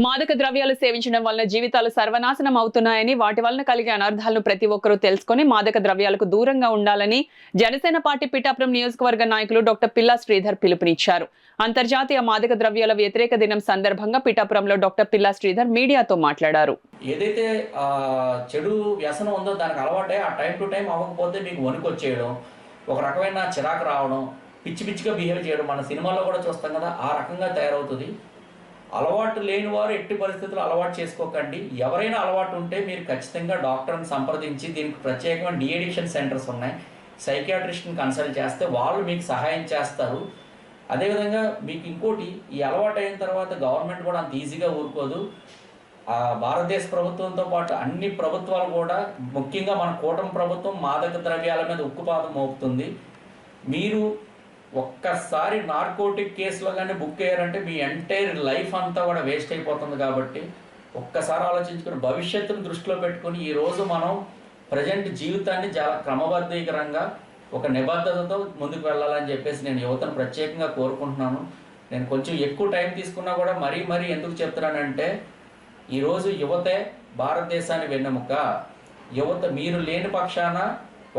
మాదక ద్రవ్యాలు సేవించడం వలన జీవితాలు సర్వనాశనం అవుతున్నాయని, వాటి వలన కలిగే అనర్థాలను ప్రతి ఒక్కరూ తెలుసుకొని మాదక ద్రవ్యాలకు దూరంగా ఉండాలని జనసేన పార్టీ పిఠాపురం నియోజకవర్గ నాయకులు డాక్టర్ పిల్లా శ్రీధర్ పిలుపునిచ్చారు. అంతర్జాతీయ మాదక ద్రవ్యాల వ్యతిరేక దినం సందర్భంగా పిఠాపురంలో డాక్టర్ పిల్లా శ్రీధర్ మీడియాతో మాట్లాడారు. ఏదైతే చెడు వ్యసనం ఉందో దానికి అలవాటే ఆ టైం టు టైం అవ్వకపోతే మీకు వణుకొచ్చేయడం, ఒక రకమైన చిరాకు రావడం, పిచ్చి పిచ్చిగా బిహేవ్ చేయడం మన సినిమాల్లో కూడా చూస్తాం కదా, ఆ రకంగా తయారవుతుంది. అలవాటు లేని వారు ఎట్టి పరిస్థితుల్లో అలవాటు చేసుకోకండి. ఎవరైనా అలవాటు ఉంటే మీరు ఖచ్చితంగా డాక్టర్ని సంప్రదించి దీనికి ప్రత్యేకమైన డీఅడిక్షన్ సెంటర్స్ ఉన్నాయి, సైకియాట్రిస్ట్ని కన్సల్ట్ చేస్తే వాళ్ళు మీకు సహాయం చేస్తారు. అదేవిధంగా మీకు ఇంకోటి, ఈ అలవాటు అయిన తర్వాత గవర్నమెంట్ కూడా అంత ఈజీగా ఊరుకోదు. భారతదేశ ప్రభుత్వంతో పాటు అన్ని ప్రభుత్వాలు కూడా, ముఖ్యంగా మన కూటమి ప్రభుత్వం మాదక ద్రవ్యాల మీద ఉక్కుపాదం మోపుతుంది. మీరు ఒక్కసారి నార్కోటిక్ కేసులో కానీ బుక్ అయ్యారంటే మీ ఎంటైర్ లైఫ్ అంతా కూడా వేస్ట్ అయిపోతుంది. కాబట్టి ఒక్కసారి ఆలోచించుకుని భవిష్యత్తును దృష్టిలో పెట్టుకుని ఈరోజు మనం ప్రజెంట్ జీవితాన్ని చాలా క్రమబద్ధీకరంగా ఒక నిబద్ధతతో ముందుకు వెళ్ళాలని చెప్పేసి నేను యువతను ప్రత్యేకంగా కోరుకుంటున్నాను. నేను కొంచెం ఎక్కువ టైం తీసుకున్నా కూడా మరీ ఎందుకు చెప్తున్నానంటే, ఈరోజు యువతే భారతదేశాన్ని వెన్నెముక. యువత మీరు లేని పక్షాన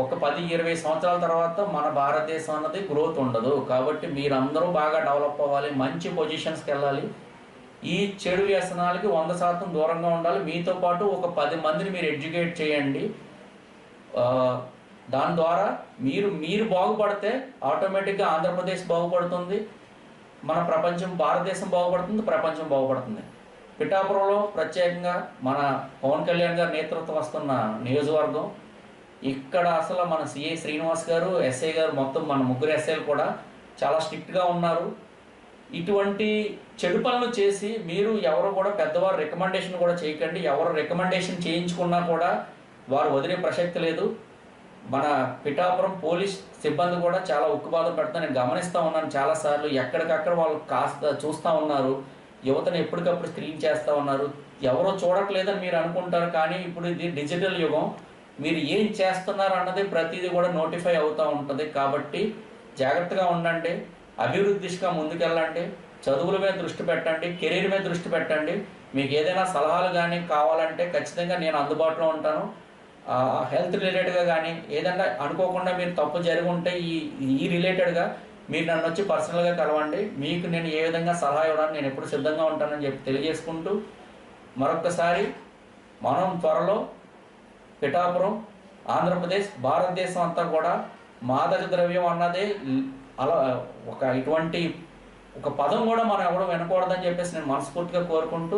ఒక 10-20 సంవత్సరాల తర్వాత మన భారతదేశం అన్నది గ్రోత్ ఉండదు. కాబట్టి మీరందరూ బాగా డెవలప్ అవ్వాలి, మంచి పొజిషన్స్కి వెళ్ళాలి. ఈ చెడు వ్యసనాలకి 100% దూరంగా ఉండాలి. మీతో పాటు ఒక 10 మందిని మీరు ఎడ్యుకేట్ చేయండి. దాని ద్వారా మీరు బాగుపడితే ఆటోమేటిక్గా ఆంధ్రప్రదేశ్ బాగుపడుతుంది, మన ప్రపంచం, భారతదేశం బాగుపడుతుంది, ప్రపంచం బాగుపడుతుంది. పిఠాపురంలో ప్రత్యేకంగా మన పవన్ కళ్యాణ్ గారి నేతృత్వం వస్తున్న నియోజకవర్గం. ఇక్కడ అసలు మన సిఐ శ్రీనివాస్ గారు, ఎస్ఐ గారు, మొత్తం మన ముగ్గురు ఎస్ఐలు కూడా చాలా స్ట్రిక్ట్గా ఉన్నారు. ఇటువంటి చెడు పనులు చేసి మీరు ఎవరు కూడా పెద్దవారు రికమెండేషన్ కూడా చేయకండి. ఎవరు రికమెండేషన్ చేయించుకున్నా కూడా వారు వదిలే ప్రసక్తి లేదు. మన పిఠాపురం పోలీస్ సిబ్బంది కూడా చాలా ఉక్కుపాదం పెడతా నేను గమనిస్తూ ఉన్నాను చాలాసార్లు. ఎక్కడికక్కడ వాళ్ళు కాస్త చూస్తూ ఉన్నారు, యువతను ఎప్పటికప్పుడు స్క్రీన్ చేస్తూ ఉన్నారు. ఎవరో చూడట్లేదని మీరు అనుకుంటారు, కానీ ఇప్పుడు ఇది డిజిటల్ యుగం. మీరు ఏం చేస్తున్నారు అన్నది ప్రతిదీ కూడా నోటిఫై అవుతూ ఉంటుంది. కాబట్టి జాగ్రత్తగా ఉండండి, అభివృద్ధి దిశగా ముందుకెళ్ళండి, చదువుల మీద దృష్టి పెట్టండి, కెరీర్ మీద దృష్టి పెట్టండి. మీకు ఏదైనా సలహాలు కానీ కావాలంటే ఖచ్చితంగా నేను అందుబాటులో ఉంటాను. హెల్త్ రిలేటెడ్గా కానీ ఏదైనా అనుకోకుండా మీరు తప్పు జరిగి ఉంటే ఈ రిలేటెడ్గా మీరు నన్ను వచ్చి పర్సనల్గా కలవండి. మీకు నేను ఏ విధంగా సలహా ఇవ్వడానికి నేను ఎప్పుడు సిద్ధంగా ఉంటానని చెప్పి తెలియజేసుకుంటూ, మరొకసారి మనం త్వరలో పిఠాపురం, ఆంధ్రప్రదేశ్, భారతదేశం అంతా కూడా మాదక ద్రవ్యం అన్నదే అలా ఇటువంటి ఒక పదం కూడా మనం ఎవడో వినకూడదని చెప్పేసి నేను మనస్ఫూర్తిగా కోరుకుంటూ